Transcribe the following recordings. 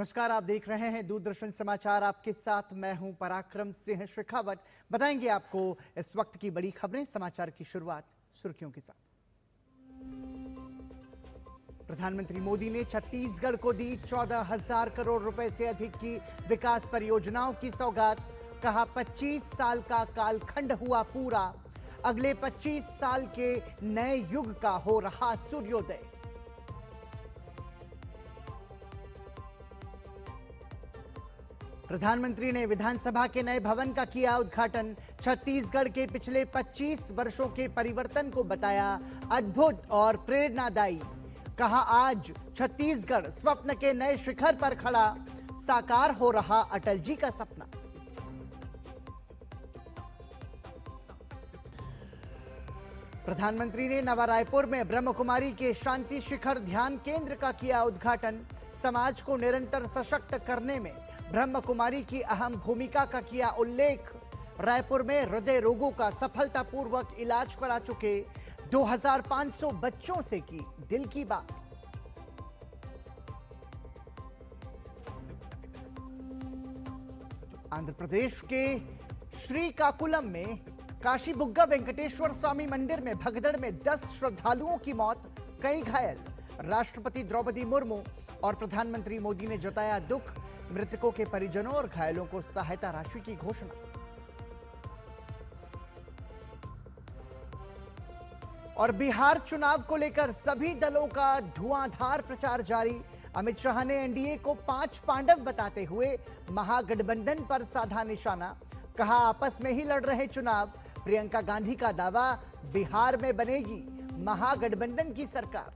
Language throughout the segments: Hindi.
नमस्कार, आप देख रहे हैं दूरदर्शन समाचार। आपके साथ मैं हूं पराक्रम सिंह शेखावत। बताएंगे आपको इस वक्त की बड़ी खबरें। समाचार की शुरुआत सुर्खियों के साथ। प्रधानमंत्री मोदी ने छत्तीसगढ़ को दी 14,000 करोड़ रुपए से अधिक की विकास परियोजनाओं की सौगात। कहा 25 साल का कालखंड हुआ पूरा, अगले 25 साल के नए युग का हो रहा सूर्योदय। प्रधानमंत्री ने विधानसभा के नए भवन का किया उद्घाटन। छत्तीसगढ़ के पिछले 25 वर्षों के परिवर्तन को बताया अद्भुत और प्रेरणादायी। कहा आज छत्तीसगढ़ स्वप्न के नए शिखर पर खड़ा, साकार हो रहा अटल जी का सपना। प्रधानमंत्री ने नवा रायपुर में ब्रह्म कुमारी के शांति शिखर ध्यान केंद्र का किया उद्घाटन। समाज को निरंतर सशक्त करने में ब्रह्म कुमारी की अहम भूमिका का किया उल्लेख। रायपुर में हृदय रोगों का सफलतापूर्वक इलाज करा चुके 2500 बच्चों से की दिल की बात। आंध्र प्रदेश के श्रीकाकुलम में काशी बुग्गा वेंकटेश्वर स्वामी मंदिर में भगदड़ में 10 श्रद्धालुओं की मौत, कई घायल। राष्ट्रपति द्रौपदी मुर्मू और प्रधानमंत्री मोदी ने जताया दुख। मृतकों के परिजनों और घायलों को सहायता राशि की घोषणा। और बिहार चुनाव को लेकर सभी दलों का धुआंधार प्रचार जारी। अमित शाह ने एनडीए को 5 पांडव बताते हुए महागठबंधन पर साधा निशाना। कहा आपस में ही लड़ रहे चुनाव। प्रियंका गांधी का दावा, बिहार में बनेगी महागठबंधन की सरकार।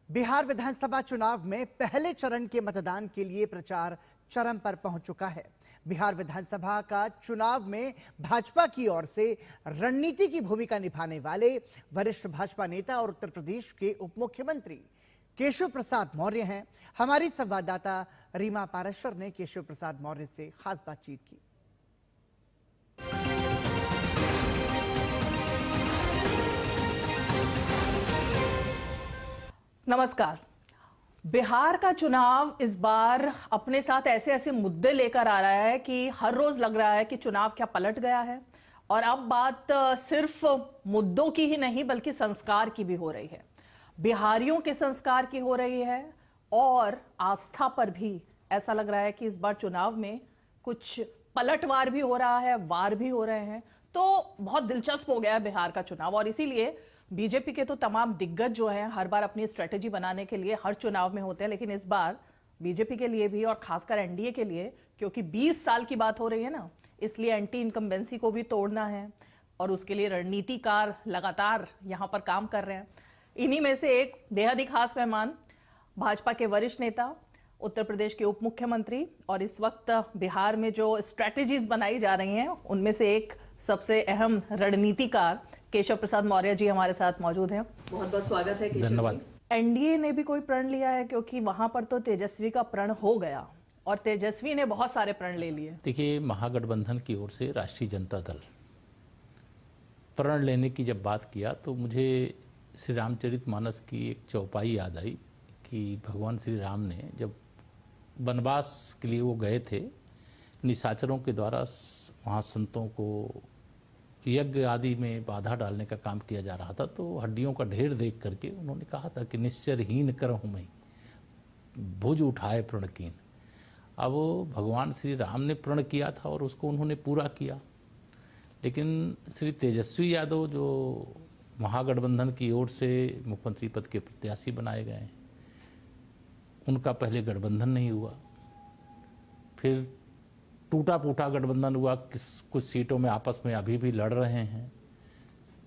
बिहार विधानसभा चुनाव में पहले चरण के मतदान के लिए प्रचार चरम पर पहुंच चुका है। बिहार विधानसभा का चुनाव में भाजपा की ओर से रणनीति की भूमिका निभाने वाले वरिष्ठ भाजपा नेता और उत्तर प्रदेश के उप मुख्यमंत्री केशव प्रसाद मौर्य हैं। हमारी संवाददाता रीमा पारेशर ने केशव प्रसाद मौर्य से खास बातचीत की। नमस्कार। बिहार का चुनाव इस बार अपने साथ ऐसे ऐसे मुद्दे लेकर आ रहा है कि हर रोज लग रहा है कि चुनाव क्या पलट गया है। और अब बात सिर्फ मुद्दों की ही नहीं बल्कि संस्कार की भी हो रही है। बिहारियों के संस्कार की हो रही है और आस्था पर भी ऐसा लग रहा है कि इस बार चुनाव में कुछ पलटवार भी हो रहा है, वार भी हो रहे हैं। तो बहुत दिलचस्प हो गया है बिहार का चुनाव। और इसीलिए बीजेपी के तो तमाम दिग्गज जो हैं हर बार अपनी स्ट्रेटेजी बनाने के लिए हर चुनाव में होते हैं, लेकिन इस बार बीजेपी के लिए भी और खासकर एनडीए के लिए, क्योंकि 20 साल की बात हो रही है ना, इसलिए एंटी इनकम्बेंसी को भी तोड़ना है और उसके लिए रणनीतिकार लगातार यहां पर काम कर रहे हैं। इन्हीं में से एक बेहद ही खास मेहमान, भाजपा के वरिष्ठ नेता, उत्तर प्रदेश के उप मुख्यमंत्री और इस वक्त बिहार में जो स्ट्रैटेजीज बनाई जा रही हैं उनमें से एक सबसे अहम रणनीतिकार केशव प्रसाद मौर्य जी हमारे साथ मौजूद हैं। बहुत बहुत स्वागत है केशव। धन्यवाद। एनडीए ने भी कोई प्रण लिया है? क्योंकि वहां पर तो तेजस्वी का प्रण हो गया और तेजस्वी ने बहुत सारे प्रण ले लिए। देखिए, महागठबंधन की ओर से राष्ट्रीय जनता दल प्रण लेने की जब बात किया तो मुझे श्री रामचरितमानस की एक चौपाई याद आई कि भगवान श्री राम ने जब वनवास के लिए वो गए थे, निशाचरों के द्वारा वहाँ संतों को यज्ञ आदि में बाधा डालने का काम किया जा रहा था, तो हड्डियों का ढेर देख करके उन्होंने कहा था कि निश्चरहीन करहूँ मैं, भुज उठाए प्रणकीन। अब भगवान श्री राम ने प्रण किया था और उसको उन्होंने पूरा किया। लेकिन श्री तेजस्वी यादव जो महागठबंधन की ओर से मुख्यमंत्री पद के प्रत्याशी बनाए गए हैं, उनका पहले गठबंधन नहीं हुआ, फिर टूटा फूटा गठबंधन हुआ, कुछ सीटों में आपस में अभी भी लड़ रहे हैं।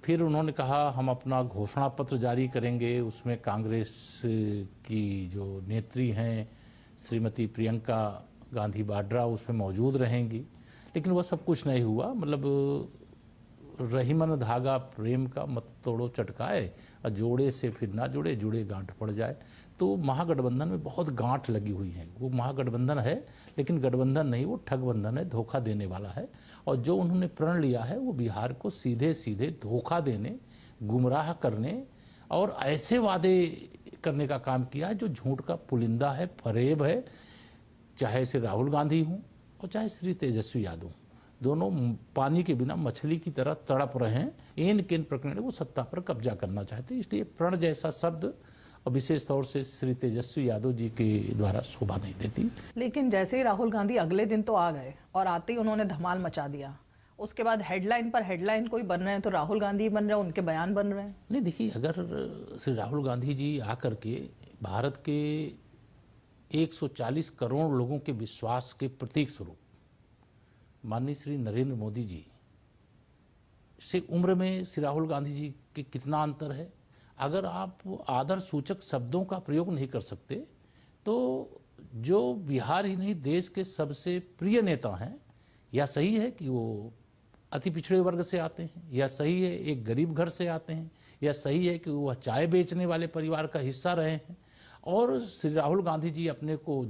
फिर उन्होंने कहा हम अपना घोषणा पत्र जारी करेंगे, उसमें कांग्रेस की जो नेत्री हैं श्रीमती प्रियंका गांधी वाड्रा उसमें मौजूद रहेंगी। लेकिन वह सब कुछ नहीं हुआ। मतलब रहीमन धागा प्रेम का मत तोड़ो चटकाए, और जोड़े से फिर ना जुड़े, जुड़े गांठ पड़ जाए। तो महागठबंधन में बहुत गांठ लगी हुई है। वो महागठबंधन है लेकिन गठबंधन नहीं, वो ठगबंधन है, धोखा देने वाला है। और जो उन्होंने प्रण लिया है वो बिहार को सीधे सीधे धोखा देने, गुमराह करने और ऐसे वादे करने का काम किया है जो झूठ का पुलिंदा है, फरेब है। चाहे श्री राहुल गांधी हों और चाहे श्री तेजस्वी यादव, दोनों पानी के बिना मछली की तरह तड़प रहे हैं। इन किन प्रकरण वो सत्ता पर कब्जा करना चाहते हैं, इसलिए प्रण जैसा शब्द और विशेष तौर से श्री तेजस्वी यादव जी के द्वारा शोभा नहीं देती। लेकिन जैसे ही राहुल गांधी अगले दिन तो आ गए और आते ही उन्होंने धमाल मचा दिया, उसके बाद हेडलाइन पर हेडलाइन कोई बन रहे हैं तो राहुल गांधी बन रहे हैं, उनके बयान बन रहे हैं। नहीं, देखिए, अगर श्री राहुल गांधी जी आकर के भारत के 140 करोड़ लोगों के विश्वास के प्रतीक स्वरूप माननीय श्री नरेंद्र मोदी जी से उम्र में श्री राहुल गांधी जी के कितना अंतर है, अगर आप आदर सूचक शब्दों का प्रयोग नहीं कर सकते तो जो बिहार ही नहीं देश के सबसे प्रिय नेता हैं, या सही है कि वो अति पिछड़े वर्ग से आते हैं, या सही है एक गरीब घर से आते हैं, या सही है कि वह चाय बेचने वाले परिवार का हिस्सा रहे हैं, और श्री राहुल गांधी जी अपने को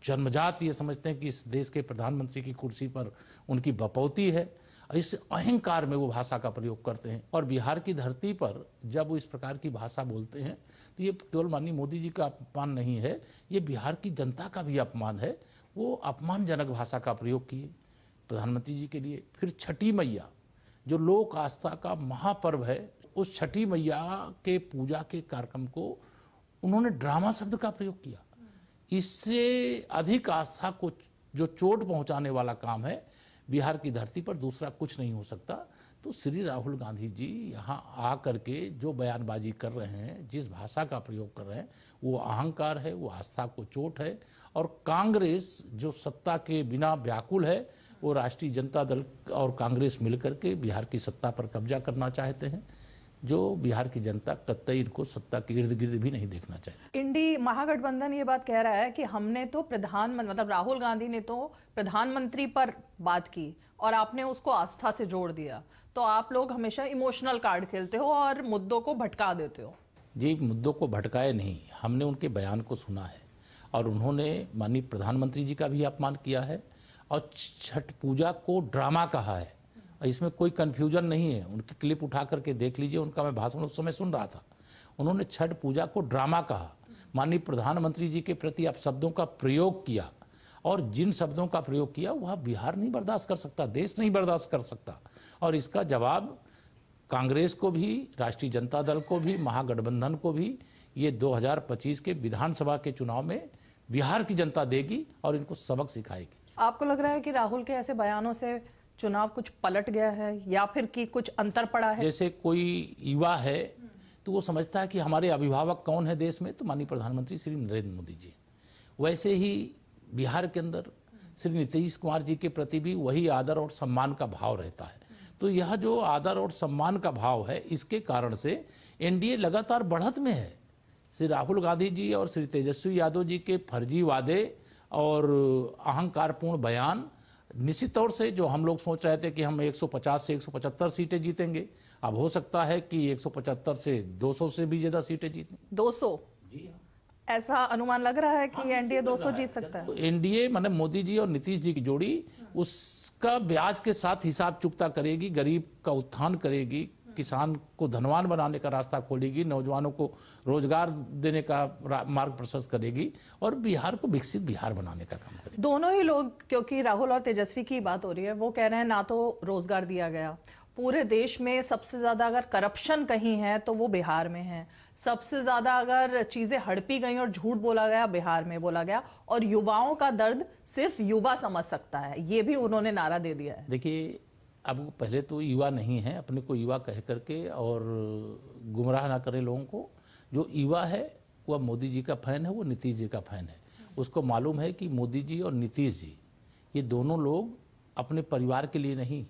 जन्मजात ये समझते हैं कि इस देश के प्रधानमंत्री की कुर्सी पर उनकी बपौती है, इस अहंकार में वो भाषा का प्रयोग करते हैं। और बिहार की धरती पर जब वो इस प्रकार की भाषा बोलते हैं तो ये केवल माननीय मोदी जी का अपमान नहीं है, ये बिहार की जनता का भी अपमान है। वो अपमानजनक भाषा का प्रयोग किए प्रधानमंत्री जी के लिए। फिर छठी मैया जो लोक आस्था का महापर्व है, उस छठी मैया के पूजा के कार्यक्रम को उन्होंने ड्रामा शब्द का प्रयोग किया। इससे अधिक आस्था को जो चोट पहुंचाने वाला काम है बिहार की धरती पर दूसरा कुछ नहीं हो सकता। तो श्री राहुल गांधी जी यहाँ आ करके जो बयानबाजी कर रहे हैं, जिस भाषा का प्रयोग कर रहे हैं, वो अहंकार है, वो आस्था को चोट है। और कांग्रेस जो सत्ता के बिना व्याकुल है, वो राष्ट्रीय जनता दल और कांग्रेस मिलकर के बिहार की सत्ता पर कब्जा करना चाहते हैं, जो बिहार की जनता कतई इनको सत्ता के इर्द गिर्द भी नहीं देखना चाहती। इंडी महागठबंधन ये बात कह रहा है कि हमने तो मतलब राहुल गांधी ने तो प्रधानमंत्री पर बात की और आपने उसको आस्था से जोड़ दिया, तो आप लोग हमेशा इमोशनल कार्ड खेलते हो और मुद्दों को भटका देते हो। जी, मुद्दों को भटकाए नहीं, हमने उनके बयान को सुना है और उन्होंने माननीय प्रधानमंत्री जी का भी अपमान किया है और छठ पूजा को ड्रामा कहा है। इसमें कोई कन्फ्यूजन नहीं है, उनकी क्लिप उठा करके देख लीजिए, उनका मैं भाषण उस समय सुन रहा था। उन्होंने छठ पूजा को ड्रामा कहा, माननीय प्रधानमंत्री जी के प्रति आप शब्दों का प्रयोग किया, और जिन शब्दों का प्रयोग किया वह बिहार नहीं बर्दाश्त कर सकता, देश नहीं बर्दाश्त कर सकता। और इसका जवाब कांग्रेस को भी, राष्ट्रीय जनता दल को भी, महागठबंधन को भी ये 2025 के विधानसभा के चुनाव में बिहार की जनता देगी और इनको सबक सिखाएगी। आपको लग रहा है कि राहुल के ऐसे बयानों से चुनाव कुछ पलट गया है या फिर कि कुछ अंतर पड़ा है? जैसे कोई युवा है तो वो समझता है कि हमारे अभिभावक कौन है देश में, तो माननीय प्रधानमंत्री श्री नरेंद्र मोदी जी। वैसे ही बिहार के अंदर श्री नीतीश कुमार जी के प्रति भी वही आदर और सम्मान का भाव रहता है। तो यह जो आदर और सम्मान का भाव है, इसके कारण से एनडीए लगातार बढ़त में है। श्री राहुल गांधी जी और श्री तेजस्वी यादव जी के फर्जी वादे और अहंकारपूर्ण बयान, निश्चित तौर से जो हम लोग सोच रहे थे कि हम 150 से 175 सीटें जीतेंगे, अब हो सकता है कि 175 से 200 से भी ज्यादा सीटें जीतें। 200? जी हाँ, ऐसा अनुमान लग रहा है कि एनडीए 200 जीत सकता है। एनडीए माने मोदी जी और नीतीश जी की जोड़ी उसका ब्याज के साथ हिसाब चुकता करेगी, गरीब का उत्थान करेगी, किसान को धनवान बनाने का रास्ता खोलेगी, नौजवानों को रोजगार देने का मार्ग प्रशस्त करेगी और बिहार को विकसित बिहार बनाने का काम करेगी। दोनों ही लोग, क्योंकि राहुल और तेजस्वी की बात हो रही है, वो कह रहे हैं ना तो रोजगार दिया गया, पूरे देश में सबसे ज्यादा अगर करप्शन कहीं है तो वो बिहार में है, सबसे ज्यादा अगर चीजें हड़पी गई और झूठ बोला गया बिहार में बोला गया, और युवाओं का दर्द सिर्फ युवा समझ सकता है, ये भी उन्होंने नारा दे दिया है। देखिए, अब पहले तो युवा नहीं है, अपने को युवा कह करके और गुमराह ना करें लोगों को। जो युवा है वह मोदी जी का फैन है, वो नीतीश जी का फैन है। उसको मालूम है कि मोदी जी और नीतीश जी ये दोनों लोग अपने परिवार के लिए नहीं,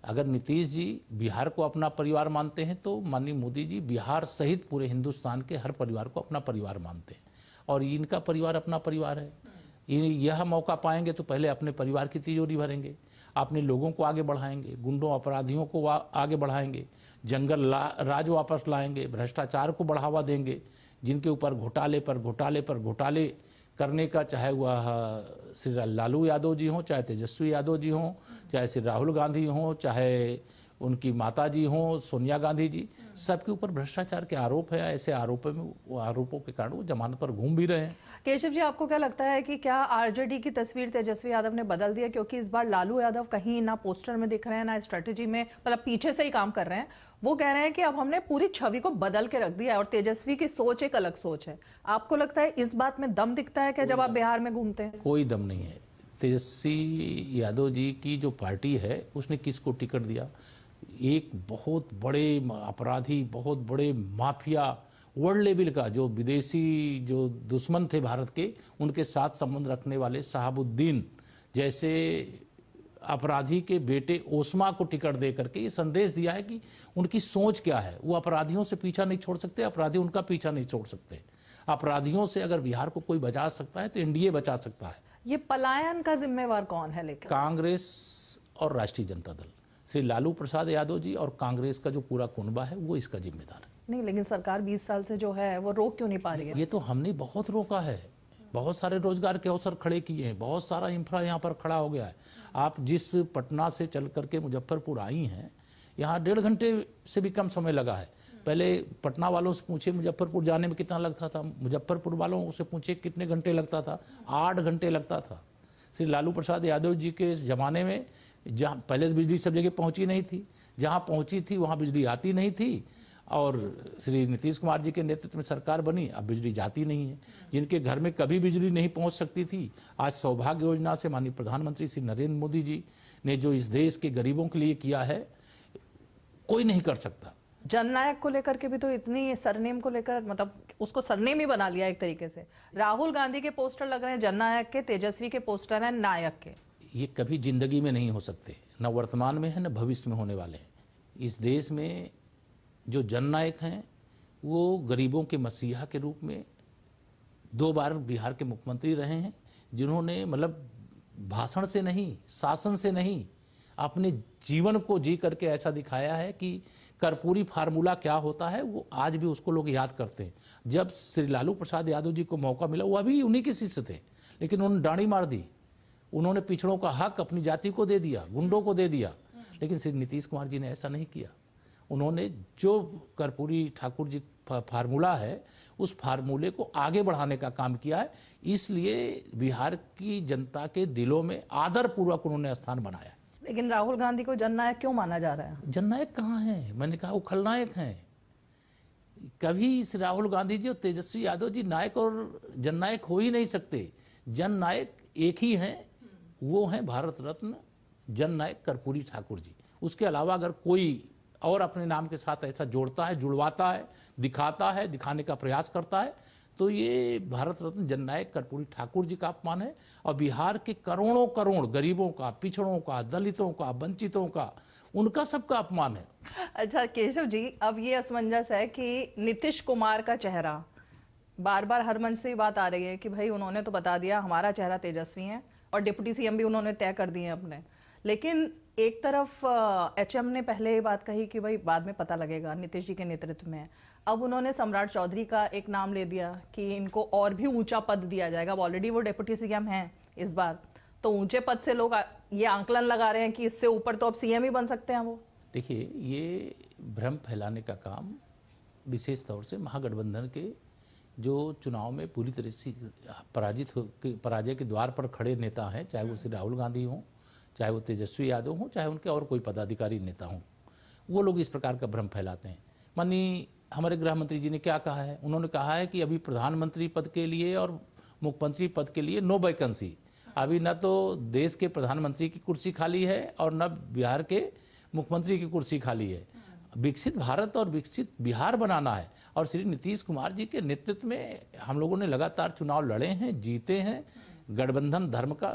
अगर नीतीश जी बिहार को अपना परिवार मानते हैं तो माननीय मोदी जी बिहार सहित पूरे हिंदुस्तान के हर परिवार को अपना परिवार मानते हैं, और इनका परिवार अपना परिवार है। यह मौका पाएंगे तो पहले अपने परिवार की तिजोरी भरेंगे, अपने लोगों को आगे बढ़ाएंगे, गुंडों अपराधियों को आगे बढ़ाएंगे, जंगल राज वापस लाएंगे, भ्रष्टाचार को बढ़ावा देंगे, जिनके ऊपर घोटाले पर घोटाले करने का, चाहे वह श्री लालू यादव जी हों, चाहे तेजस्वी यादव जी हों, चाहे श्री राहुल गांधी हों, चाहे उनकी माताजी हों, सोनिया गांधी जी, सबके ऊपर भ्रष्टाचार के आरोप है। ऐसे आरोपों के कारण वो जमानत पर घूम भी रहे हैं। केशव जी, आपको क्या लगता है कि क्या आरजेडी की तस्वीर तेजस्वी यादव ने बदल दिया? क्योंकि इस बार लालू यादव कहीं ना पोस्टर में दिख रहे हैं, ना स्ट्रेटेजी में, मतलब पीछे से ही काम कर रहे हैं। वो कह रहे हैं कि अब हमने पूरी छवि को बदल के रख दिया है और तेजस्वी की सोच एक अलग सोच है। आपको लगता है इस बात में दम दिखता है क्या जब आप बिहार में घूमते हैं? कोई दम नहीं है। तेजस्वी यादव जी की जो पार्टी है उसने किसको टिकट दिया? एक बहुत बड़े अपराधी, बहुत बड़े माफिया, वर्ल्ड लेवल का, जो विदेशी जो दुश्मन थे भारत के, उनके साथ संबंध रखने वाले शहाबुद्दीन जैसे अपराधी के बेटे ओस्मा को टिकट दे करके ये संदेश दिया है कि उनकी सोच क्या है। वो अपराधियों से पीछा नहीं छोड़ सकते, अपराधी उनका पीछा नहीं छोड़ सकते। अपराधियों से अगर बिहार को कोई बचा सकता है तो एनडीए बचा सकता है। ये पलायन का जिम्मेवार कौन है? लेकिन कांग्रेस और राष्ट्रीय जनता दल, श्री लालू प्रसाद यादव जी और कांग्रेस का जो पूरा कुनबा है वो इसका जिम्मेदार है। नहीं, लेकिन सरकार 20 साल से जो है वो रोक क्यों नहीं पा रही है? ये तो हमने बहुत रोका है, बहुत सारे रोजगार के अवसर खड़े किए हैं, बहुत सारा इंफ्रा यहाँ पर खड़ा हो गया है। आप जिस पटना से चल करके मुजफ्फरपुर आई हैं, यहाँ 1.5 घंटे से भी कम समय लगा है। पहले पटना वालों से पूछे मुजफ्फरपुर जाने में कितना लगता था, मुजफ्फरपुर वालों से पूछे कितने घंटे लगता था, 8 घंटे लगता था। श्री लालू प्रसाद यादव जी के ज़माने में जहाँ पहले बिजली सब जगह पहुँची नहीं थी, जहाँ पहुँची थी वहाँ बिजली आती नहीं थी, और श्री नीतीश कुमार जी के नेतृत्व में सरकार बनी, अब बिजली जाती नहीं है। जिनके घर में कभी बिजली नहीं पहुंच सकती थी, आज सौभाग्य योजना से माननीय प्रधानमंत्री श्री नरेंद्र मोदी जी ने जो इस देश के गरीबों के लिए किया है, कोई नहीं कर सकता। जननायक को लेकर के भी तो इतनी सरनेम को लेकर, मतलब उसको सरनेम ही बना लिया एक तरीके से। राहुल गांधी के पोस्टर लग रहे हैं जननायक के, तेजस्वी के पोस्टर हैं नायक के। ये कभी जिंदगी में नहीं हो सकते, न वर्तमान में है न भविष्य में होने वाले हैं। इस देश में जो जननायक हैं वो गरीबों के मसीहा के रूप में 2 बार बिहार के मुख्यमंत्री रहे हैं, जिन्होंने मतलब भाषण से नहीं, शासन से नहीं, अपने जीवन को जी करके ऐसा दिखाया है कि कर्पूरी फार्मूला क्या होता है वो आज भी उसको लोग याद करते हैं। जब श्री लालू प्रसाद यादव जी को मौका मिला, वो अभी उन्हीं के शिष्य थे, लेकिन उन्होंने डांडी मार दी। उन्होंने पिछड़ों का हक अपनी जाति को दे दिया, गुंडों को दे दिया। लेकिन श्री नीतीश कुमार जी ने ऐसा नहीं किया। उन्होंने जो कर्पूरी ठाकुर जी फार्मूला है, उस फार्मूले को आगे बढ़ाने का काम किया है। इसलिए बिहार की जनता के दिलों में आदरपूर्वक उन्होंने स्थान बनाया। लेकिन राहुल गांधी को जननायक क्यों माना जा रहा है? जननायक कहाँ हैं? मैंने कहा वो खलनायक हैं। कभी इस राहुल गांधी जी और तेजस्वी यादव जी नायक और जननायक हो ही नहीं सकते। जननायक एक ही हैं, वो हैं भारत रत्न जननायक कर्पूरी ठाकुर जी। उसके अलावा अगर कोई और अपने नाम के साथ ऐसा जोड़ता है, जुड़वाता है, दिखाता है, दिखाने का प्रयास करता है, तो ये भारत रत्न जननायक कर्पूरी ठाकुर जी का अपमान है और बिहार के करोड़ों करोड़ गरीबों का, पिछड़ों का, दलितों का, वंचितों का, उनका सबका अपमान है। अच्छा केशव जी, अब ये असमंजस है कि नीतीश कुमार का चेहरा, बार बार हर मंच से ही बात आ रही है कि भाई उन्होंने तो बता दिया हमारा चेहरा तेजस्वी है और डिप्टी सीएम भी उन्होंने तय कर दिए अपने। लेकिन एक तरफ एचएम ने पहले ये बात कही कि भाई बाद में पता लगेगा, नीतीश जी के नेतृत्व में। अब उन्होंने सम्राट चौधरी का एक नाम ले दिया कि इनको और भी ऊंचा पद दिया जाएगा। अब ऑलरेडी वो डिप्टी सीएम हैं इस बार, तो ऊंचे पद से लोग ये आंकलन लगा रहे हैं कि इससे ऊपर तो अब सीएम ही बन सकते हैं वो। देखिए, ये भ्रम फैलाने का काम विशेष तौर से महागठबंधन के जो चुनाव में पूरी तरह से पराजय के द्वार पर खड़े नेता हैं, चाहे वो श्री राहुल गांधी हों, चाहे वो तेजस्वी यादव हों, चाहे उनके और कोई पदाधिकारी नेता हों, वो लोग इस प्रकार का भ्रम फैलाते हैं। माननीय हमारे गृह मंत्री जी ने क्या कहा है? उन्होंने कहा है कि अभी प्रधानमंत्री पद के लिए और मुख्यमंत्री पद के लिए नो वैकेंसी। अभी न तो देश के प्रधानमंत्री की कुर्सी खाली है और न बिहार के मुख्यमंत्री की कुर्सी खाली है। विकसित भारत और विकसित बिहार बनाना है और श्री नीतीश कुमार जी के नेतृत्व में हम लोगों ने लगातार चुनाव लड़े हैं, जीते हैं, गठबंधन धर्म का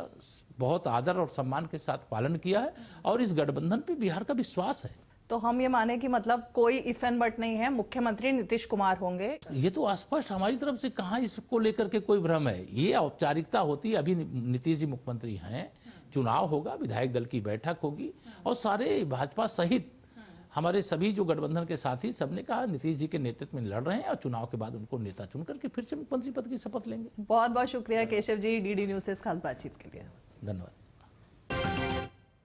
बहुत आदर और सम्मान के साथ पालन किया है और इस गठबंधन पे बिहार का विश्वास है। तो हम ये माने कि मतलब कोई इफ एंड बट नहीं है, मुख्यमंत्री नीतीश कुमार होंगे? ये तो स्पष्ट हमारी तरफ से कहाँ इसको लेकर के कोई भ्रम है। ये औपचारिकता होती है। अभी नीतीश जी मुख्यमंत्री हैं, चुनाव होगा, विधायक दल की बैठक होगी और सारे भाजपा सहित हमारे सभी जो गठबंधन के साथी सबने कहा नीतीश जी के नेतृत्व में लड़ रहे हैं और चुनाव के बाद उनको नेता चुन करके फिर से मुख्यमंत्री पद की शपथ लेंगे। बहुत बहुत शुक्रिया केशव जी, डीडी न्यूज़ से इस खास बातचीत के लिए। धन्यवाद।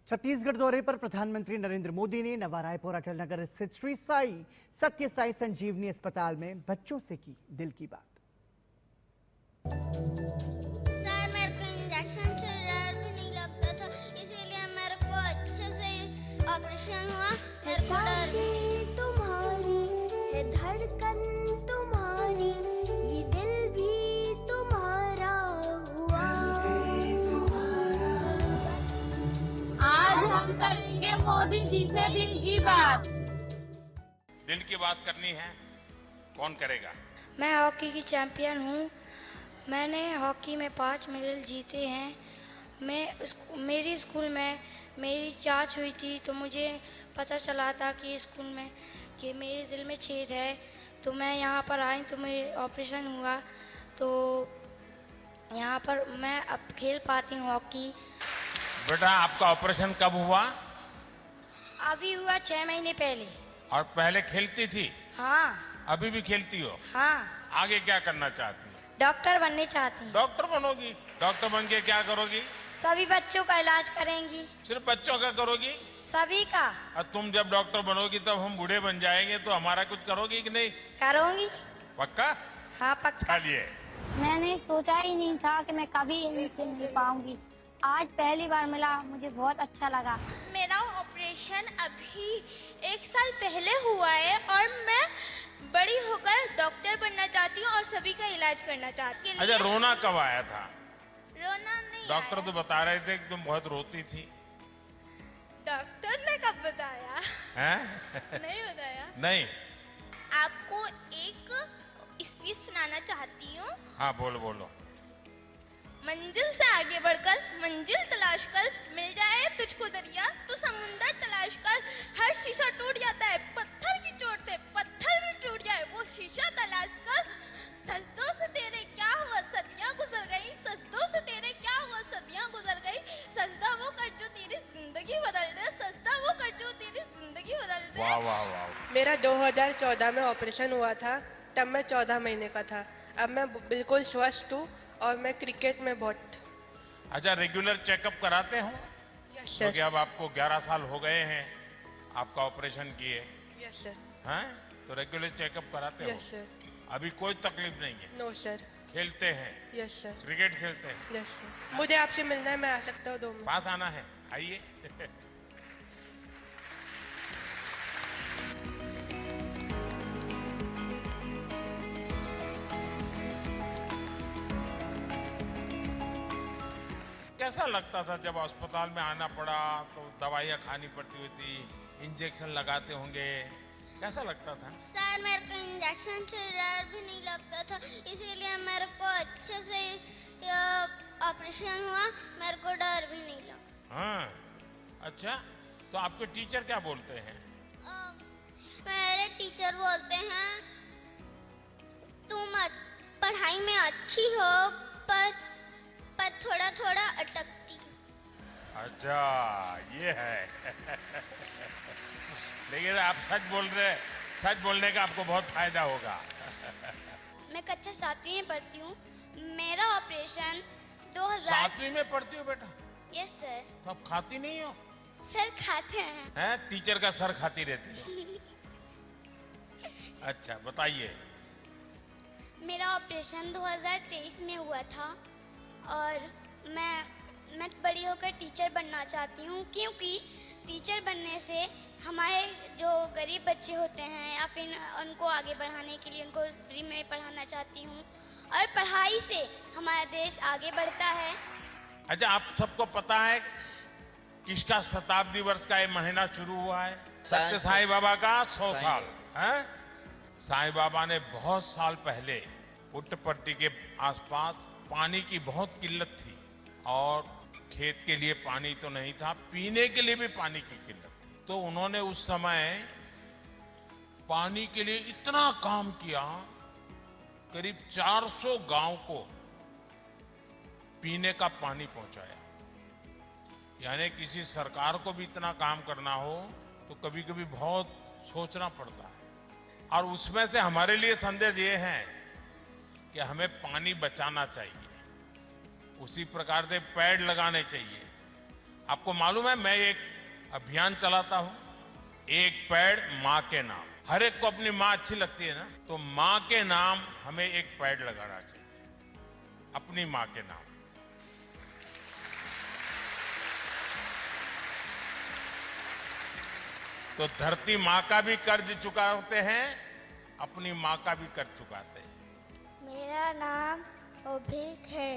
छत्तीसगढ़ दौरे पर प्रधानमंत्री नरेंद्र मोदी ने नवा रायपुर अटल नगर स्थित श्री साई सत्य साई संजीवनी अस्पताल में बच्चों से की दिल की बात। सर, मेरे को इंजेक्शन से डर भी नहीं लगता था, इसीलिए मेरे को अच्छे से ऑपरेशन हुआ। मेरे को डर तुम्हारी है, धड़कन तुम्हारी, ये दिल भी तुम्हारा हुआ। आज हम करेंगे मोदी जी से दिल की बात। दिल की बात करनी है, कौन करेगा? मैं हॉकी की चैंपियन हूँ। मैंने हॉकी में 5 मेडल जीते हैं। मेरी स्कूल में मेरी जांच हुई थी तो मुझे पता चला था कि स्कूल में कि मेरे दिल में छेद है, तो मैं यहाँ पर आई तो मेरे ऑपरेशन हुआ, तो यहाँ पर मैं अब खेल पाती हूँ हॉकी। बेटा, आपका ऑपरेशन कब हुआ? अभी हुआ 6 महीने पहले। और पहले खेलती थी? हाँ। अभी भी खेलती हो? हाँ। आगे क्या करना चाहती हो? डॉक्टर बनने चाहती हूँ। डॉक्टर बनोगी? डॉक्टर बन के क्या करोगी? सभी बच्चों का इलाज करेंगी। सिर्फ बच्चों का करोगी? सभी का। और तुम जब डॉक्टर बनोगी तब हम बूढ़े बन जाएंगे तो हमारा कुछ करोगी कि नहीं? करूँगी। पक्का? हाँ पक्का। चलिए। मैंने सोचा ही नहीं था कि मैं कभी इनसे मिल पाऊंगी। आज पहली बार मिला, मुझे बहुत अच्छा लगा। मेरा ऑपरेशन अभी 1 साल पहले हुआ है और मैं बड़ी होकर डॉक्टर बनना चाहती हूँ और सभी का इलाज करना चाहती हूँ। अच्छा, रोना कब आया था? रोना नहीं डॉक्टर आया। तो बता रहे थे कि तुम बहुत रोती थी। डॉक्टर ने कब बताया? हैं? नहीं बताया। नहीं। आपको एक स्पीच सुनाना चाहती हूँ। हाँ, बोलो बोलो। मंजिल से आगे बढ़कर मंजिल तलाश कर, मिल जाए तुझको दरिया तो समुंदर तलाश कर। हर शीशा टूट जाता है पत्थर की चोट से, पत्थर भी टूट जाए वो शीशा तलाश कर। सजदों से तेरे क्या हुआ, सदियां गुजर गई, सजदों से तेरे क्या हुआ, सदियां गुजर गई। सजदा वो कर जो तेरी जिंदगी बदल दे, सजदा वो कर जो तेरी जिंदगी बदल दे। वाह वाह वाह। मेरा 2014 में ऑपरेशन हुआ था, तब मैं 14 महीने का था। अब मैं बिल्कुल स्वस्थ हूँ और मैं क्रिकेट में बहुत। अच्छा, रेगुलर चेकअप कराते हो? यस क्योंकि सर। अब आपको 11 साल हो गए हैं आपका ऑपरेशन किए यस सर। हैं, तो रेगुलर चेकअप कराते हो? Yes sir. अभी कोई तकलीफ नहीं है? No sir. खेलते हैं? Yes sir. क्रिकेट खेलते हैं? Yes sir. मुझे आपसे मिलना है, मैं आ सकता हूँ 2 मिनट? पास आना है, आइए। कैसा लगता था जब अस्पताल में आना पड़ा तो दवाइयाँ खानी पड़ती थी, इंजेक्शन लगाते होंगे, कैसा लगता था? सर, मेरे को इंजेक्शन से डर भी नहीं लगता था, इसीलिए मेरे को अच्छे से ऑपरेशन हुआ। मेरे को डर भी नहीं लगा। हाँ, अच्छा, तो आपके टीचर क्या बोलते हैं? मेरे टीचर बोलते हैं तुम पढ़ाई में अच्छी हो पर थोड़ा थोड़ा अटकती। अच्छा, ये है। लेकिन आप सच बोल रहे, सच बोलने का आपको बहुत फायदा होगा। मैं कक्षा 7वीं में पढ़ती हूँ। मेरा ऑपरेशन 2000। 7वीं में पढ़ती हो बेटा? Yes sir. तो आप खाती नहीं हो? सर खाते हैं। हैं? टीचर का सर खाती रहती हो? अच्छा, बताइए। मेरा ऑपरेशन 2023 में हुआ था और मैं बड़ी होकर टीचर बनना चाहती हूँ, क्योंकि टीचर बनने से हमारे जो गरीब बच्चे होते हैं या फिर उनको आगे बढ़ाने के लिए उनको फ्री में पढ़ाना चाहती हूँ और पढ़ाई से हमारा देश आगे बढ़ता है। अच्छा, आप सबको पता है किसका शताब्दी वर्ष का ये महीना शुरू हुआ है? सत्य साई बाबा का 100 साल है। साई बाबा ने बहुत साल पहले पुट्टपट्टी के आसपास पानी की बहुत किल्लत थी और खेत के लिए पानी तो नहीं था, पीने के लिए भी पानी की किल्लत थी। तो उन्होंने उस समय पानी के लिए इतना काम किया, करीब 400 गांव को पीने का पानी पहुंचाया। यानी किसी सरकार को भी इतना काम करना हो तो कभी कभी बहुत सोचना पड़ता है। और उसमें से हमारे लिए संदेश ये है कि हमें पानी बचाना चाहिए, उसी प्रकार से पेड़ लगाने चाहिए। आपको मालूम है मैं एक अभियान चलाता हूं, एक पेड़ मां के नाम। हर एक को अपनी मां अच्छी लगती है ना, तो मां के नाम हमें एक पेड़ लगाना चाहिए, अपनी मां के नाम। तो धरती मां का भी कर्ज चुकाते हैं, अपनी मां का भी कर्ज चुकाते हैं। मेरा नाम अभिक है,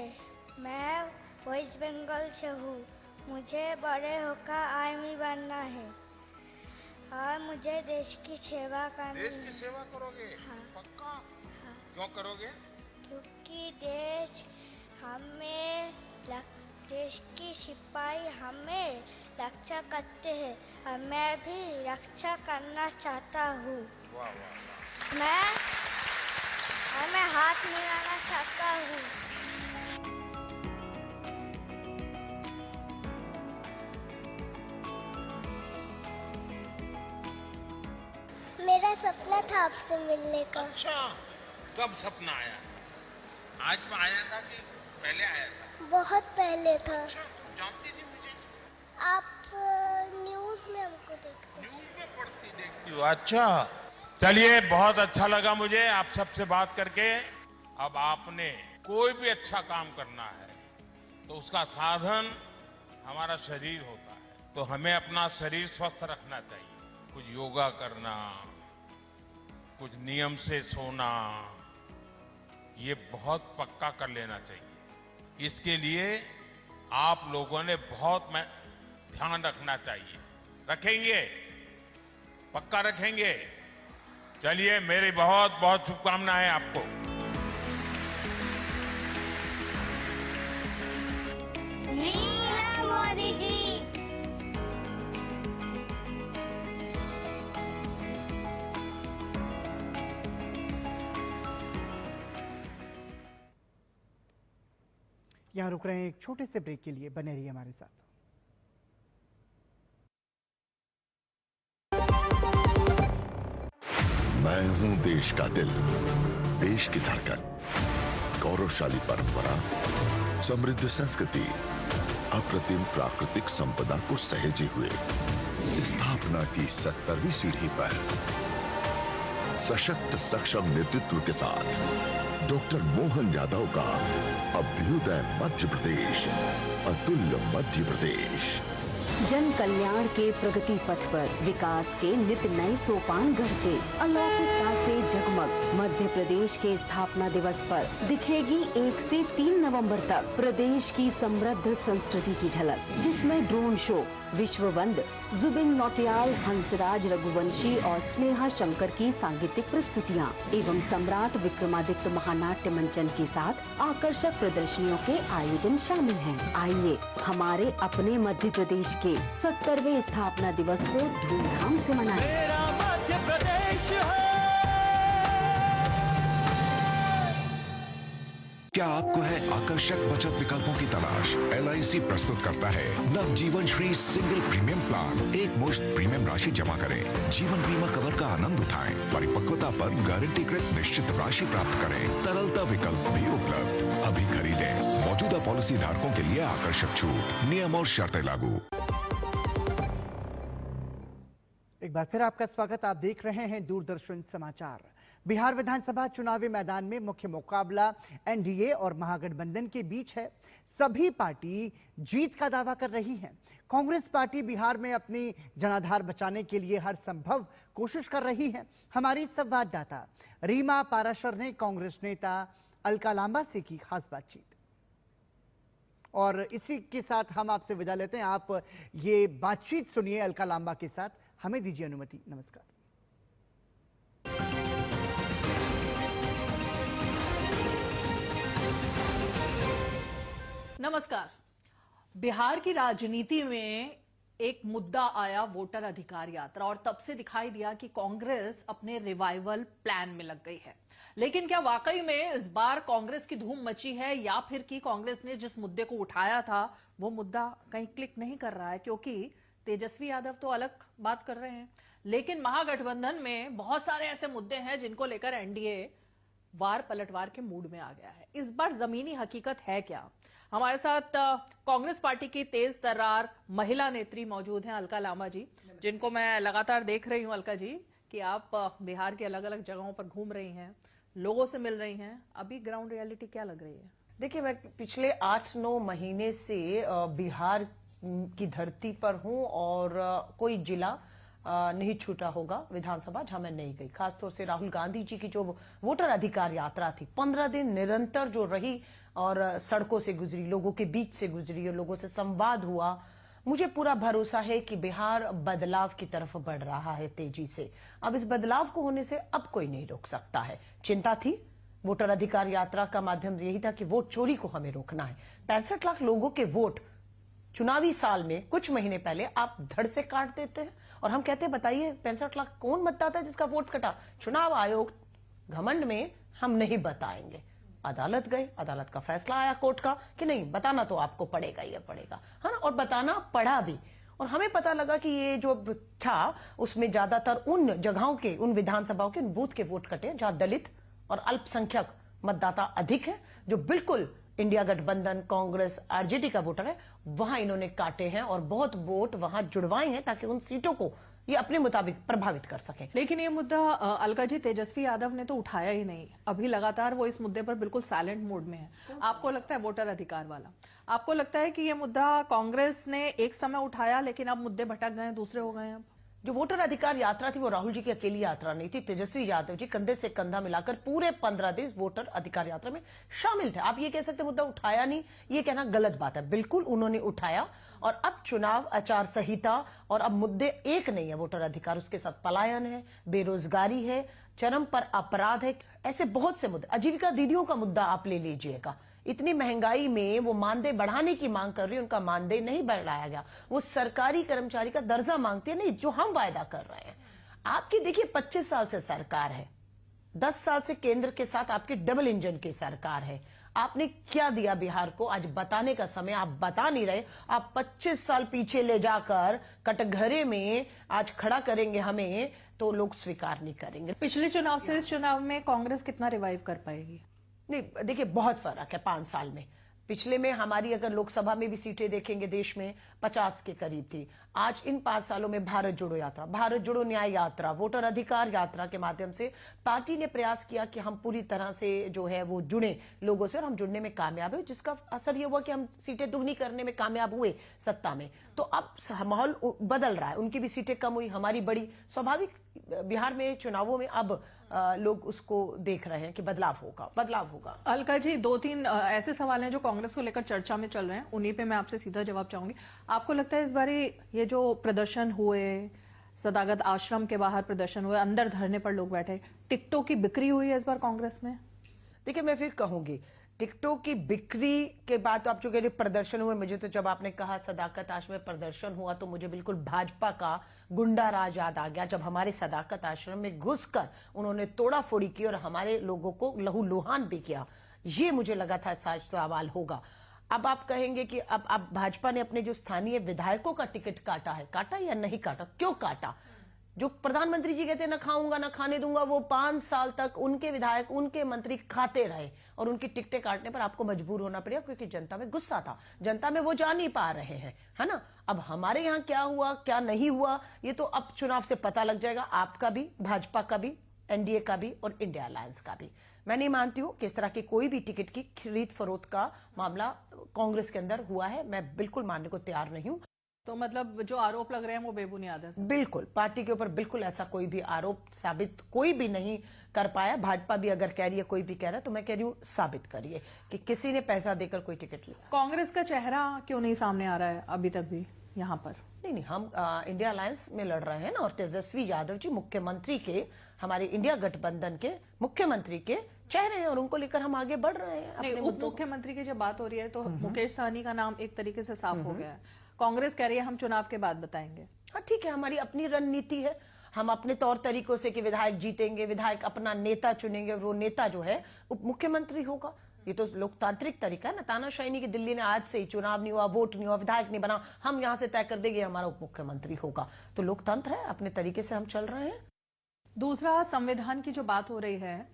मैं वेस्ट बंगाल से हूँ। मुझे बड़े होकर आर्मी बनना है और मुझे देश की सेवा करनी है। देश की सेवा करोगे? हाँ। पक्का? हाँ। क्यों करोगे? क्योंकि देश की सिपाही हमें रक्षा करते हैं और मैं भी रक्षा करना चाहता हूँ। वाह वाह। मैं हाथ मिलाना चाहता हूँ। मेरा सपना था आपसे मिलने का। अच्छा, कब सपना आया था? आज में आया था कि पहले आया था? बहुत पहले था। अच्छा, जानती थी मुझे? आप न्यूज़ में हमको देखते। न्यूज़ में पढ़ती देखती हो? अच्छा, चलिए बहुत अच्छा लगा मुझे आप सबसे बात करके। अब आपने कोई भी अच्छा काम करना है तो उसका साधन हमारा शरीर होता है, तो हमें अपना शरीर स्वस्थ रखना चाहिए। कुछ योगा करना, कुछ नियम से सोना, ये बहुत पक्का कर लेना चाहिए। इसके लिए आप लोगों ने बहुत ध्यान रखना चाहिए। रखेंगे? पक्का रखेंगे? चलिए, मेरी बहुत बहुत शुभकामनाएं आपको। मोदी जी। यहाँ रुक रहे हैं एक छोटे से ब्रेक के लिए, बने रहिए हमारे साथ। मैं हूं देश का दिल, देश की धड़कन, गौरवशाली परंपरा, समृद्ध संस्कृति, अप्रतिम प्राकृतिक संपदा को सहेजे हुए स्थापना की 70वीं सीढ़ी पर सशक्त सक्षम नेतृत्व के साथ डॉक्टर मोहन यादव का अभ्युदय मध्य प्रदेश, अतुल्य मध्य प्रदेश। जन कल्याण के प्रगति पथ पर विकास के नित नए सोपान गढ़ते अलौकिकता से जगमग मध्य प्रदेश के स्थापना दिवस पर दिखेगी 1 से 3 नवंबर तक प्रदेश की समृद्ध संस्कृति की झलक, जिसमें ड्रोन शो, विश्ववंद, जुबिन नौटियाल, हंसराज रघुवंशी और स्नेहा शंकर की सांगीतिक प्रस्तुतियां एवं सम्राट विक्रमादित्य महानाट्य मंचन के साथ आकर्षक प्रदर्शनियों के आयोजन शामिल हैं। आइए हमारे अपने मध्य प्रदेश के 70वें स्थापना दिवस को धूमधाम से मनाएं। मेरा मध्य प्रदेश है। क्या आपको है आकर्षक बचत विकल्पों की तलाश? LIC प्रस्तुत करता है नवजीवन श्री सिंगल प्रीमियम प्लान। एक मुश्त प्रीमियम राशि जमा करें, जीवन बीमा कवर का आनंद उठाएं, परिपक्वता पर गारंटीकृत निश्चित राशि प्राप्त करें, तरलता विकल्प भी उपलब्ध। अभी खरीदें। मौजूदा पॉलिसी धारकों के लिए आकर्षक छूट, नियम और शर्तें लागू। एक बार फिर आपका स्वागत। आप देख रहे हैं दूरदर्शन समाचार। बिहार विधानसभा चुनावी मैदान में मुख्य मुकाबला NDA और महागठबंधन के बीच है। सभी पार्टी जीत का दावा कर रही हैं। कांग्रेस पार्टी बिहार में अपनी जनाधार बचाने के लिए हर संभव कोशिश कर रही है। हमारी संवाददाता रीमा पाराशर ने कांग्रेस नेता अलका लांबा से की खास बातचीत, और इसी के साथ हम आपसे विदा लेते हैं। आप ये बातचीत सुनिए अलका लांबा के साथ। हमें दीजिए अनुमति। नमस्कार। नमस्कार। बिहार की राजनीति में एक मुद्दा आया, वोटर अधिकार यात्रा, और तब से दिखाई दिया कि कांग्रेस अपने रिवाइवल प्लान में लग गई है। लेकिन क्या वाकई में इस बार कांग्रेस की धूम मची है, या फिर कि कांग्रेस ने जिस मुद्दे को उठाया था वो मुद्दा कहीं क्लिक नहीं कर रहा है? क्योंकि तेजस्वी यादव तो अलग बात कर रहे हैं, लेकिन महागठबंधन में बहुत सारे ऐसे मुद्दे हैं जिनको लेकर NDA वार पलटवार के मूड में आ गया है। इस बार जमीनी हकीकत है क्या? हमारे साथ कांग्रेस पार्टी की तेज तर्रार महिला नेत्री मौजूद हैं, अलका लांबा जी, जिनको मैं लगातार देख रही हूं। अलका जी, कि आप बिहार के अलग अलग जगहों पर घूम रही हैं, लोगों से मिल रही हैं, अभी ग्राउंड रियलिटी क्या लग रही है? देखिए, मैं पिछले 8-9 महीने से बिहार की धरती पर हूं और कोई जिला नहीं छूटा होगा विधानसभा जहां मैं नहीं गई। खासतौर से राहुल गांधी जी की जो वोटर अधिकार यात्रा थी, 15 दिन निरंतर जो रही और सड़कों से गुजरी, लोगों के बीच से गुजरी और लोगों से संवाद हुआ, मुझे पूरा भरोसा है कि बिहार बदलाव की तरफ बढ़ रहा है तेजी से। अब इस बदलाव को होने से अब कोई नहीं रोक सकता है। चिंता थी, वोटर अधिकार यात्रा का माध्यम यही था कि वोट चोरी को हमें रोकना है। 65 लाख लोगों के वोट चुनावी साल में कुछ महीने पहले आप धड़ से काट देते हैं और हम कहते हैं बताइए 65 लाख कौन मतदाता है जिसका वोट कटा? चुनाव आयोग घमंड में हम नहीं बताएंगे। अदालत गए, अदालत का फैसला आया कोर्ट का कि नहीं, बताना तो आपको पड़ेगा, ये पड़ेगा, है ना, और बताना पड़ा भी। और हमें पता लगा कि ये जो था उसमें ज्यादातर उन जगहों के, उन विधानसभाओं के, उन बूथ के वोट कटे जहां दलित और अल्पसंख्यक मतदाता अधिक है, जो बिल्कुल इंडिया गठबंधन, कांग्रेस, आरजेडी का वोटर है, वहां इन्होंने काटे हैं और बहुत वोट वहां जुड़वाए हैं ताकि उन सीटों को ये अपने मुताबिक प्रभावित कर सकें। लेकिन ये मुद्दा अलका जी, तेजस्वी यादव ने तो उठाया ही नहीं। अभी लगातार वो इस मुद्दे पर बिल्कुल साइलेंट मोड में है। आपको लगता है वोटर अधिकार वाला, आपको लगता है कि ये मुद्दा कांग्रेस ने एक समय उठाया लेकिन अब मुद्दे भटक गए, दूसरे हो गए? अब जो वोटर अधिकार यात्रा थी वो राहुल जी की अकेली यात्रा नहीं थी। तेजस्वी यादव जी कंधे से कंधा मिलाकर पूरे 15 दिन वोटर अधिकार यात्रा में शामिल थे। आप ये कह सकते मुद्दा उठाया नहीं, ये कहना गलत बात है। बिल्कुल उन्होंने उठाया और अब चुनाव आचार संहिता और अब मुद्दे एक नहीं है वोटर अधिकार, उसके साथ पलायन है, बेरोजगारी है, चरम पर अपराध है, ऐसे बहुत से मुद्दे। आजीविका दीदियों का मुद्दा आप ले लीजिएगा, इतनी महंगाई में वो मानदेय बढ़ाने की मांग कर रही है, उनका मानदेय नहीं बढ़ाया गया। वो सरकारी कर्मचारी का दर्जा मांगती है, नहीं जो हम वायदा कर रहे हैं। आपकी देखिए 25 साल से सरकार है, 10 साल से केंद्र के साथ आपकी डबल इंजन की सरकार है। आपने क्या दिया बिहार को, आज बताने का समय, आप बता नहीं रहे। आप 25 साल पीछे ले जाकर कटघरे में आज खड़ा करेंगे हमें तो लोग स्वीकार नहीं करेंगे। पिछले चुनाव से इस चुनाव में कांग्रेस कितना रिवाइव कर पाएगी? नहीं, देखिए बहुत फर्क है 5 साल में। पिछले में हमारी अगर लोकसभा में भी सीटें देखेंगे देश में 50 के करीब थी। आज इन 5 सालों में भारत जोड़ो यात्रा, भारत जोड़ो न्याय यात्रा, वोटर अधिकार यात्रा के माध्यम से पार्टी ने प्रयास किया कि हम पूरी तरह से जो है वो जुड़े लोगों से और हम जुड़ने में कामयाब हुए, जिसका असर ये हुआ कि हम सीटें दुगनी करने में कामयाब हुए सत्ता में। तो अब माहौल बदल रहा है, उनकी भी सीटें कम हुई, हमारी बड़ी। स्वाभाविक बिहार में चुनावों में अब लोग उसको देख रहे हैं कि बदलाव होगा। अलका जी, 2-3 ऐसे सवाल हैं जो कांग्रेस को लेकर चर्चा में चल रहे हैं, उन्हीं पे मैं आपसे सीधा जवाब चाहूंगी। आपको लगता है इस बारी ये जो प्रदर्शन हुए, सदाकत आश्रम के बाहर प्रदर्शन हुए, अंदर धरने पर लोग बैठे, टिकटों की बिक्री हुई है इस बार कांग्रेस में? देखिए, मैं फिर कहूंगी टिकटों की बिक्री के बाद तो आप जो कह रहे प्रदर्शन हुए, मुझे तो जब आपने कहा सदाकत आश्रम में प्रदर्शन हुआ तो मुझे बिल्कुल भाजपा का गुंडा राज याद आ गया, जब हमारे सदाकत आश्रम में घुसकर उन्होंने तोड़ाफोड़ी की और हमारे लोगों को लहूलुहान भी किया। ये मुझे लगा था सवाल होगा। अब आप कहेंगे कि अब भाजपा ने अपने जो स्थानीय विधायकों का टिकट काटा या नहीं काटा? क्यों काटा? जो प्रधानमंत्री जी कहते हैं ना खाऊंगा ना खाने दूंगा, वो 5 साल तक उनके विधायक, उनके मंत्री खाते रहे और उनकी टिकटें काटने पर आपको मजबूर होना पड़ेगा क्योंकि जनता में गुस्सा था, जनता में वो जा नहीं पा रहे हैं, है ना। अब हमारे यहाँ क्या हुआ क्या नहीं हुआ ये तो अब चुनाव से पता लग जाएगा, आपका भी, भाजपा का भी, एनडीए का भी और इंडिया अलायंस का भी। मैं नहीं मानती हूं कि इस तरह की कोई भी टिकट की खरीद फरोख्त का मामला कांग्रेस के अंदर हुआ है, मैं बिल्कुल मानने को तैयार नहीं हूं। तो मतलब जो आरोप लग रहे हैं वो बेबुनियाद है? बिल्कुल, पार्टी के ऊपर बिल्कुल ऐसा कोई भी आरोप साबित कोई भी नहीं कर पाया। भाजपा भी अगर कह रही है, कोई भी कह रहा है, तो मैं कह रही हूँ साबित करिए कि किसी ने पैसा देकर कोई टिकट लिया। कांग्रेस का चेहरा क्यों नहीं सामने आ रहा है अभी तक भी यहाँ पर? नहीं, हम इंडिया अलायंस में लड़ रहे हैं ना, और तेजस्वी यादव जी मुख्यमंत्री के, हमारे इंडिया गठबंधन के मुख्यमंत्री के चेहरे हैं और उनको लेकर हम आगे बढ़ रहे हैं। नहीं, उप मुख्यमंत्री की जब बात हो रही है तो मुकेश सहनी का नाम एक तरीके से साफ हो गया है। कांग्रेस कह रही है हम चुनाव के बाद बताएंगे। हाँ ठीक है, हमारी अपनी रणनीति है, हम अपने तौर तरीकों से कि विधायक जीतेंगे, विधायक अपना नेता चुनेंगे, वो नेता जो है उप मुख्यमंत्री होगा। ये तो लोकतांत्रिक तरीका है ना, तानाशाही नहीं कि दिल्ली ने आज से ही चुनाव नहीं हुआ, वोट नहीं हुआ, विधायक नहीं बना, हम यहां से तय कर देंगे हमारा उप मुख्यमंत्री होगा। तो लोकतंत्र है, अपने तरीके से हम चल रहे हैं। दूसरा, संविधान की जो बात हो रही है,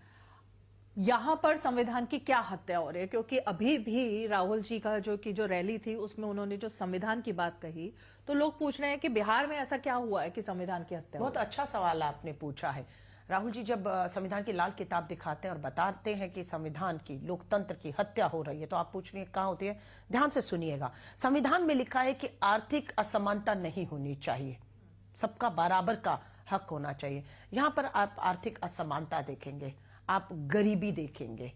यहाँ पर संविधान की क्या हत्या हो रही है? क्योंकि अभी भी राहुल जी का जो रैली थी उसमें उन्होंने जो संविधान की बात कही, तो लोग पूछ रहे हैं कि बिहार में ऐसा क्या हुआ है कि संविधान की हत्या? बहुत अच्छा सवाल आपने पूछा है। राहुल जी जब संविधान की लाल किताब दिखाते हैं और बताते हैं कि संविधान की, लोकतंत्र की हत्या हो रही है, तो आप पूछ रही हैं कहाँ होती है? ध्यान से सुनिएगा। संविधान में लिखा है कि आर्थिक असमानता नहीं होनी चाहिए, सबका बराबर का हक होना चाहिए। यहाँ पर आप आर्थिक असमानता देखेंगे, आप गरीबी देखेंगे।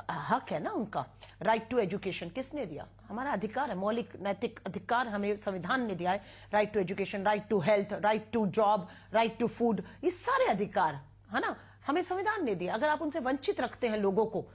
हक है ना उनका। राइट टू एजुकेशन किसने दिया? हमारा अधिकार है, मौलिक नैतिक अधिकार हमें संविधान ने दिया है। Right to education, right to health, right to job, right to food, ये सारे अधिकार है ना हमें संविधान ने दिया। अगर आप उनसे वंचित रखते हैं लोगों को,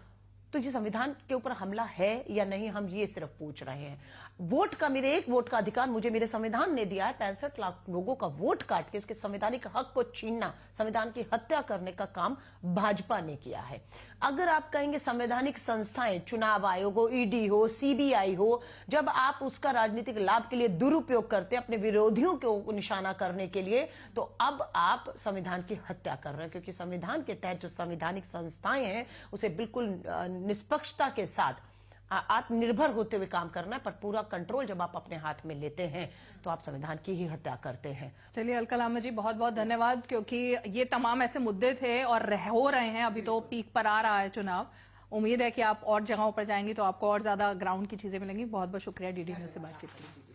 तो ये संविधान के ऊपर हमला है या नहीं, हम ये सिर्फ पूछ रहे हैं। वोट का, मेरे एक वोट का अधिकार मुझे मेरे संविधान ने दिया है। 65 लाख लोगों का वोट काट के उसके संवैधानिक हक को छीनना, संविधान की हत्या करने का काम भाजपा ने किया है। अगर आप कहेंगे संवैधानिक संस्थाएं, चुनाव आयोग हो, ईडी हो, सीबीआई हो, जब आप उसका राजनीतिक लाभ के लिए दुरुपयोग करते हैं अपने विरोधियों को निशाना करने के लिए, तो अब आप संविधान की हत्या कर रहे हैं। क्योंकि संविधान के तहत जो संवैधानिक संस्थाएं हैं उसे बिल्कुल निष्पक्षता के साथ आत्मनिर्भर होते हुए काम करना है, पर पूरा कंट्रोल जब आप अपने हाथ में लेते हैं तो आप संविधान की ही हत्या करते हैं। चलिए अलका लांबा जी, बहुत बहुत धन्यवाद, क्योंकि ये तमाम ऐसे मुद्दे थे और हो रहे हैं। अभी तो पीक पर आ रहा है चुनाव। उम्मीद है कि आप और जगहों पर जाएंगी तो आपको और ज्यादा ग्राउंड की चीजें मिलेंगी। बहुत बहुत शुक्रिया डीडी न्यूज़ से बातचीत के लिए।